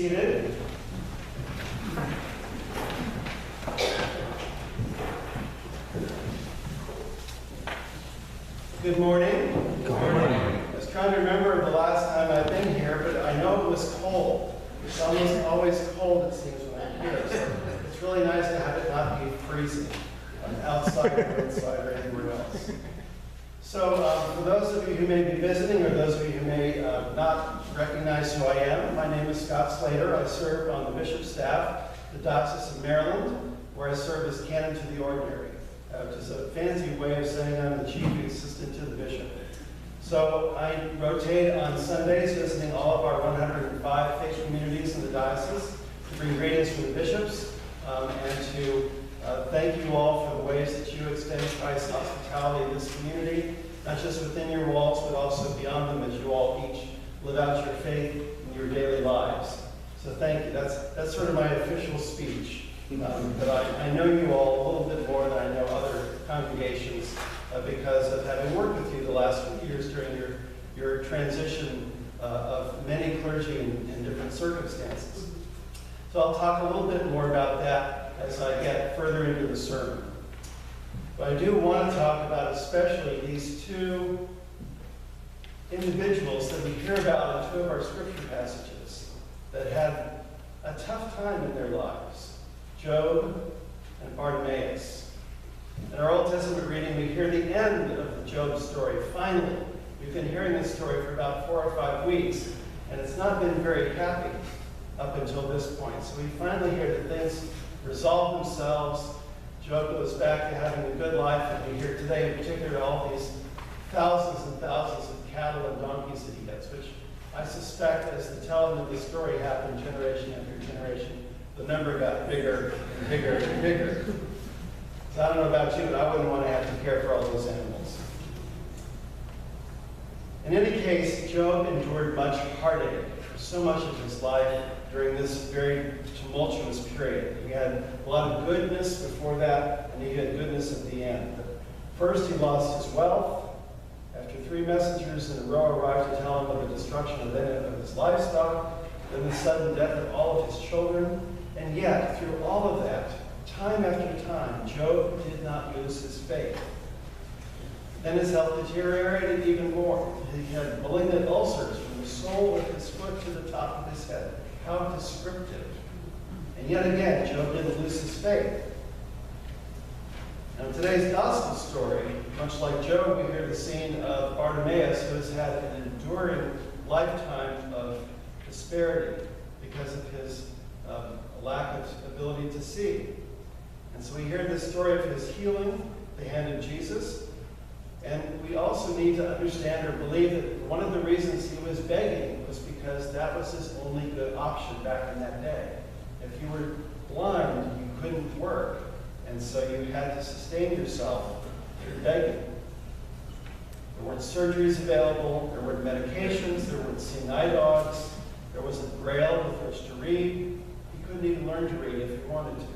seated. Good morning. Good morning. I was trying to remember the last time I've been here, but I know it was cold. It's almost always cold, it seems, when I'm here. So it's really nice to have it not be freezing outside or inside or anywhere else. So for those of you who may be visiting or those of you who may not recognize who I am, my name is Scott Slater. I serve on the bishop's staff, the Diocese of Maryland, where I serve as canon to the ordinary, which is a fancy way of saying I'm the chief assistant to the bishop. So I rotate on Sundays, visiting all of our 105 faith communities in the diocese to bring greetings from the bishops and to thank you all for the ways that you extend Christ's hospitality in this community, not just within your walls, but also beyond them as you all each live out your faith in your daily lives. So thank you. That's sort of my official speech. But I know you all a little bit more than I know other congregations because of having worked with you the last few years during your transition of many clergy in different circumstances. So I'll talk a little bit more about that as I get further into the sermon. But I do want to talk about especially these two individuals that we hear about in two of our scripture passages that had a tough time in their lives, Job and Bartimaeus. In our Old Testament reading, we hear the end of the Job story. Finally, we've been hearing this story for about 4 or 5 weeks, and it's not been very happy up until this point. So we finally hear that things resolve themselves. Job goes back to having a good life, and we hear today in particular all these thousands and thousands of cattle and donkeys that he gets, which I suspect as the telling of the story happened generation after generation, the number got bigger and bigger and bigger. So I don't know about you, but I wouldn't want to have to care for all those animals. In any case, Job endured much heartache for so much of his life during this very tumultuous period. He had a lot of goodness before that, and he had goodness at the end. But first, he lost his wealth. After 3 messengers in a row arrived to tell him of the destruction of his livestock, then the sudden death of all of his children. And yet, through all of that, time after time, Job did not lose his faith. Then his health deteriorated even more. He had malignant ulcers from the sole of his foot to the top of his head. How descriptive. And yet again, Job didn't lose his faith. Now, in today's gospel story, much like Job, we hear the scene of Bartimaeus, who has had an enduring lifetime of disparity because of his lack of ability to see. And so we hear this story of his healing, the hand of Jesus. And we also need to understand or believe that one of the reasons he was begging was because that was his only good option back in that day. If you were blind, you couldn't work. And so you had to sustain yourself through begging. There weren't surgeries available, there weren't medications, there weren't seeing eye dogs, there wasn't Braille with which to read. He couldn't even learn to read if he wanted to.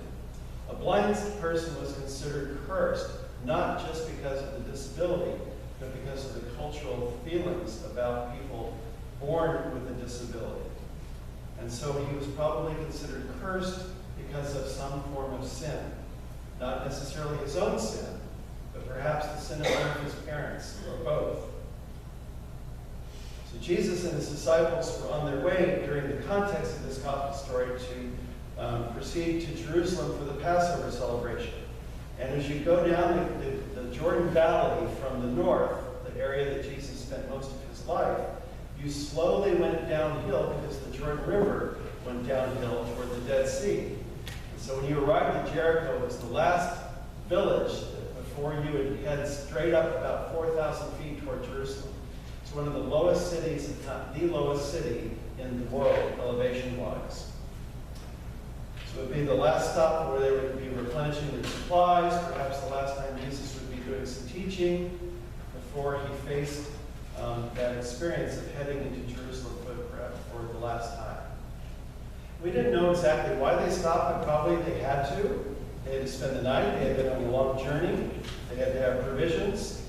A blind person was considered cursed, not just because of the disability, but because of the cultural feelings about people born with a disability. And so he was probably considered cursed because of some form of sin. Not necessarily his own sin, but perhaps the sin of one of his parents, or both. So Jesus and his disciples were on their way during the context of this gospel story to proceed to Jerusalem for the Passover celebration. And as you go down the Jordan Valley from the north, the area that Jesus spent most of his life, you slowly went downhill because the Jordan River went downhill toward the Dead Sea. So when you arrived at Jericho, it was the last village before you would head straight up about 4,000 feet toward Jerusalem. It's one of the lowest cities, if not the lowest city in the world, elevation-wise. So it would be the last stop where they would be replenishing their supplies, perhaps the last time Jesus would be doing some teaching before he faced that experience of heading into Jerusalem for the last time. We didn't know exactly why they stopped, but probably they had to. They had to spend the night. They had been on a long journey. They had to have provisions.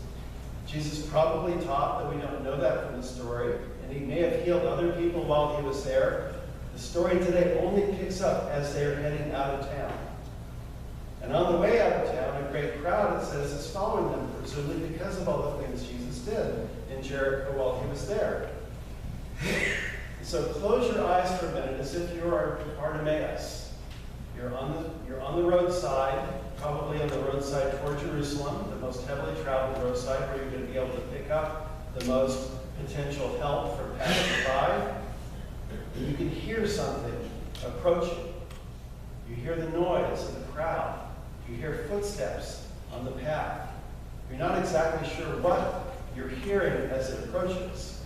Jesus probably taught, but we don't know that from the story. And he may have healed other people while he was there. The story today only picks up as they are heading out of town. And on the way out of town, a great crowd, it says, is following them, presumably because of all the things Jesus did in Jericho while he was there. So close your eyes for a minute as if you are Bartimaeus. You're on the roadside, probably on the roadside toward Jerusalem, the most heavily traveled roadside where you're going to be able to pick up the most potential help for passing by. And you can hear something approaching. You hear the noise of the crowd. You hear footsteps on the path. You're not exactly sure what you're hearing as it approaches.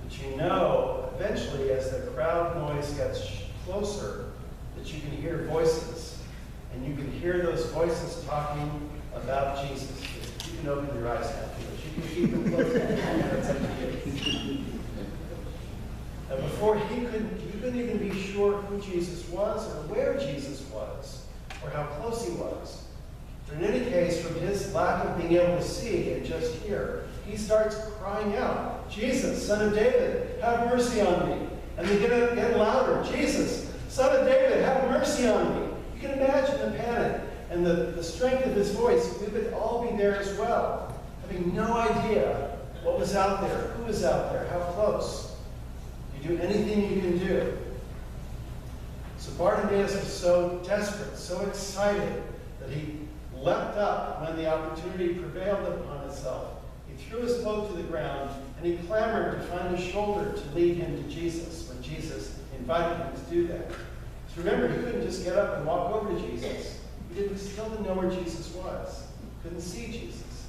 But you know, eventually, as the crowd noise gets closer, that you can hear voices. And you can hear those voices talking about Jesus. You can open your eyes now, but you can keep them closed. That's up to you. And before you couldn't even be sure who Jesus was or where Jesus was or how close he was. But in any case, from his lack of being able to see and just hear, he starts crying out, "Jesus, Son of David, have mercy on me." And they get louder, "Jesus, Son of David, have mercy on me." You can imagine the panic and the strength of his voice. We would all be there as well, having no idea what was out there, who was out there, how close. You do anything you can do. So Bartimaeus was so desperate, so excited, that he leapt up when the opportunity prevailed upon itself. He threw his cloak to the ground, and he clamored to find a shoulder to lead him to Jesus when Jesus invited him to do that. So remember, he couldn't just get up and walk over to Jesus. He still didn't know where Jesus was. Couldn't see Jesus.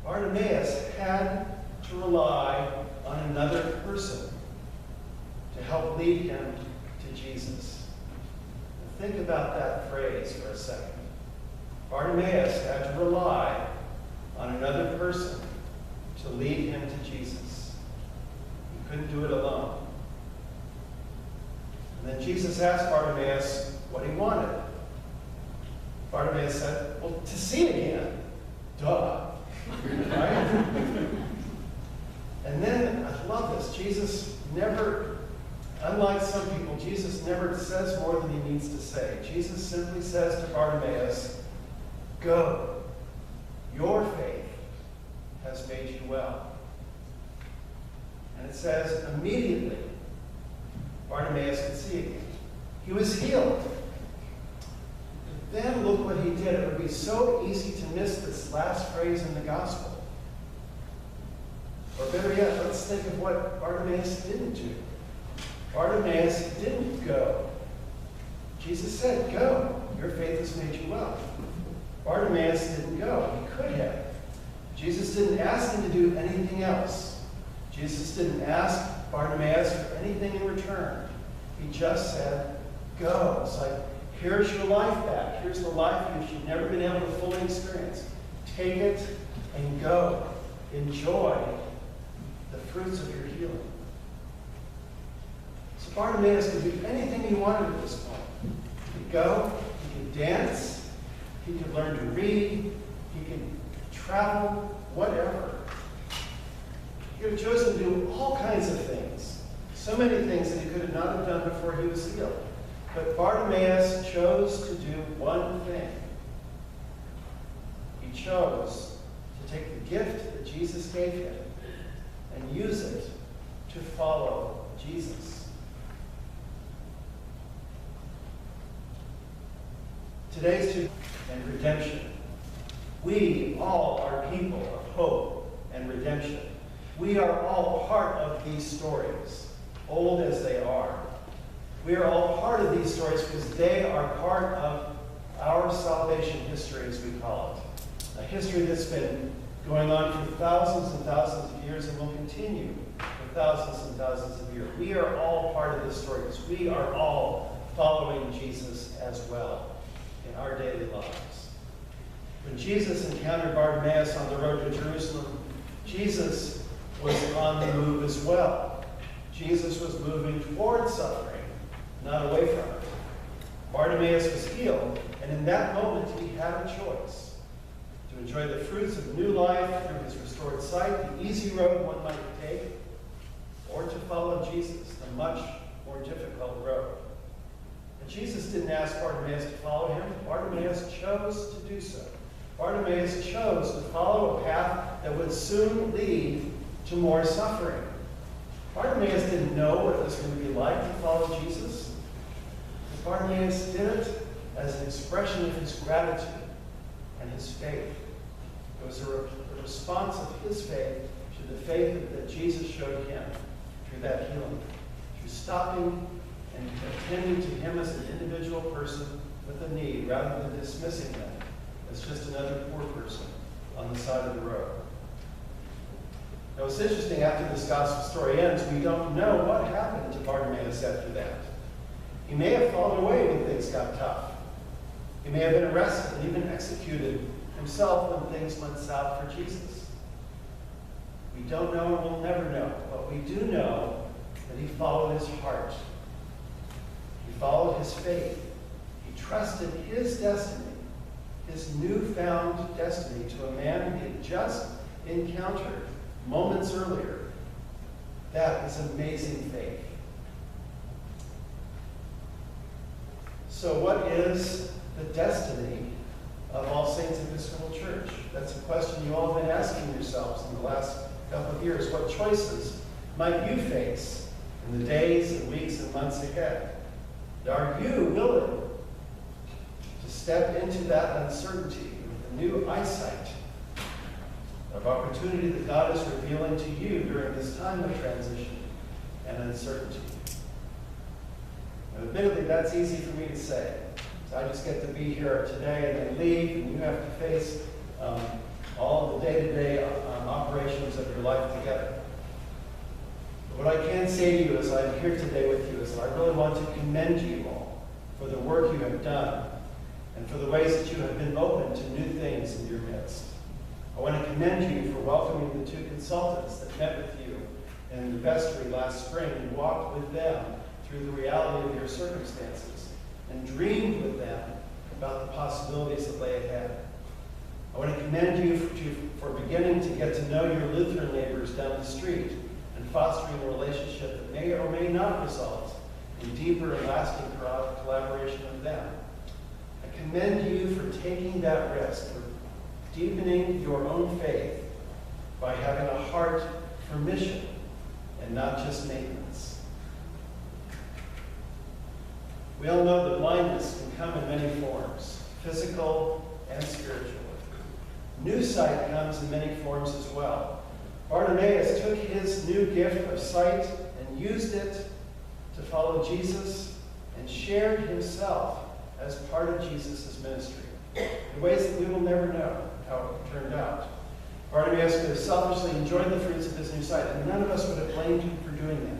Bartimaeus had to rely on another person to help lead him to Jesus. Now think about that phrase for a second. Bartimaeus had to rely on another person to lead him to Jesus. He couldn't do it alone. And then Jesus asked Bartimaeus what he wanted. Bartimaeus said, "Well, to see again." Duh. Right? And then, I love this, Jesus never, unlike some people, Jesus never says more than he needs to say. Jesus simply says to Bartimaeus, "Go, your faith has made you well." And it says, immediately, Bartimaeus could see again. He was healed. But then look what he did. It would be so easy to miss this last phrase in the gospel. Or better yet, let's think of what Bartimaeus didn't do. Bartimaeus didn't go. Jesus said, "Go, your faith has made you well." Bartimaeus didn't go. He could have. Jesus didn't ask him to do anything else. Jesus didn't ask Bartimaeus for anything in return. He just said, "Go." It's like, here's your life back. Here's the life you've never been able to fully experience. Take it and go. Enjoy the fruits of your healing. So Bartimaeus could do anything he wanted at this point. He could go, he could dance, he could learn to read, he could travel, whatever. He could have chosen to do all kinds of things. So many things that he could not have done before he was healed. But Bartimaeus chose to do one thing. He chose to take the gift that Jesus gave him and use it to follow Jesus. Today's to and redemption. We all are people of hope and redemption. We are all part of these stories, old as they are. We are all part of these stories because they are part of our salvation history, as we call it. A history that's been going on for thousands and thousands of years and will continue for thousands and thousands of years. We are all part of this story because we are all following Jesus as well in our daily lives. When Jesus encountered Bartimaeus on the road to Jerusalem, Jesus was on the move as well. Jesus was moving toward suffering, not away from it. Bartimaeus was healed, and in that moment he had a choice: to enjoy the fruits of new life through his restored sight, the easy road one might take, or to follow Jesus, the much more difficult road. But Jesus didn't ask Bartimaeus to follow him. Bartimaeus chose to do so. Bartimaeus chose to follow a path that would soon lead to more suffering. Bartimaeus didn't know what it was going to be like to follow Jesus. But Bartimaeus did it as an expression of his gratitude and his faith. It was a response of his faith to the faith that Jesus showed him through that healing, through stopping and attending to him as an individual person with a need, rather than dismissing them as just another poor person on the side of the road. Now, it's interesting, after this gospel story ends, we don't know what happened to Bartimaeus after that. He may have fallen away when things got tough. He may have been arrested and even executed himself when things went south for Jesus. We don't know and we'll never know, but we do know that he followed his heart. He followed his faith. He trusted his destiny, his newfound destiny, to a man he had just encountered moments earlier. That is amazing faith. So what is the destiny of All Saints Episcopal Church? That's a question you all have been asking yourselves in the last couple of years. What choices might you face in the days and weeks and months ahead? Are you willing to step into that uncertainty with a new eyesight of opportunity that God is revealing to you during this time of transition and uncertainty? Now, admittedly, that's easy for me to say. So I just get to be here today and then leave, and you have to face all the day-to-day operations of your life together. But what I can say to you as I'm here today with you is that I really want to commend you all for the work you have done and for the ways that you have been open to new things in your midst. I want to commend you for welcoming the two consultants that met with you in the vestry last spring and walked with them through the reality of your circumstances and dreamed with them about the possibilities that lay ahead. I want to commend you for beginning to get to know your Lutheran neighbors down the street and fostering a relationship that may or may not result in deeper and lasting collaboration with them. I commend you for taking that risk, for deepening your own faith by having a heart for mission and not just maintenance. We all know that blindness can come in many forms, physical and spiritual. New sight comes in many forms as well. Bartimaeus took his new gift of sight and used it to follow Jesus and shared himself as part of Jesus' ministry in ways that we will never know how it turned out. Bartimaeus could have selfishly enjoyed the fruits of his new sight, and none of us would have blamed him for doing that.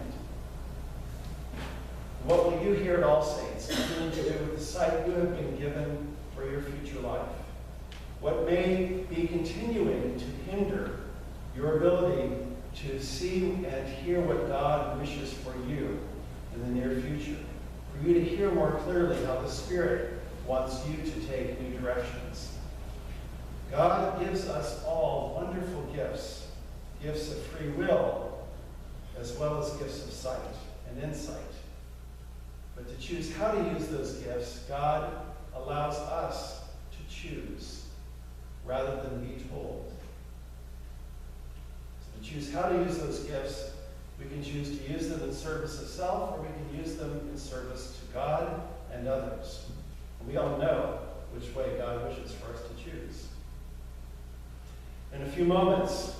What will you here at All Saints continue to do with the sight you have been given for your future life? What may be continuing to hinder your ability to see and hear what God wishes for you in the near future? For you to hear more clearly how the Spirit wants you to take new directions. God gives us all wonderful gifts, gifts of free will, as well as gifts of sight and insight. But to choose how to use those gifts, God allows us to choose rather than be told. So to choose how to use those gifts, we can choose to use them in service of self, or we can use them in service to God and others. And we all know which way God wishes for us to choose. In a few moments,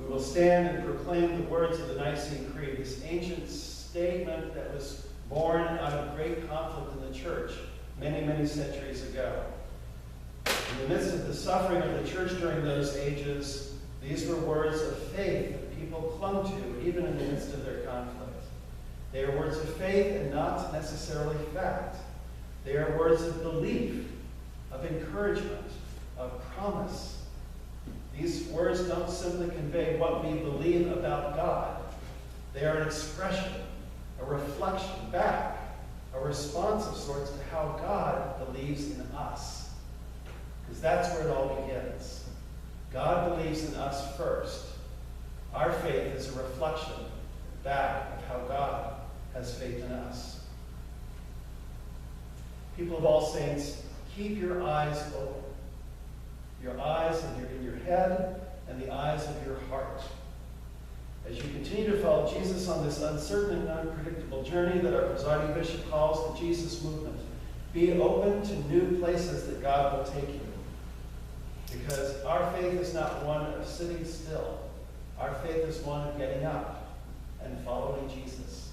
we will stand and proclaim the words of the Nicene Creed, this ancient statement that was born out of great conflict in the church many, many centuries ago. In the midst of the suffering of the church during those ages, these were words of faith that people clung to even in the midst of their conflict. They are words of faith and not necessarily fact. They are words of belief, of encouragement, of promise. These words don't simply convey what we believe about God. They are an expression, a reflection back, a response of sorts to how God believes in us. Because that's where it all begins. God believes in us first. Our faith is a reflection back of how God has faith in us. People of All Saints, keep your eyes open. Your eyes in your head and the eyes of your heart. As you continue to follow Jesus on this uncertain and unpredictable journey that our presiding bishop calls the Jesus movement, be open to new places that God will take you. Because our faith is not one of sitting still. Our faith is one of getting up and following Jesus.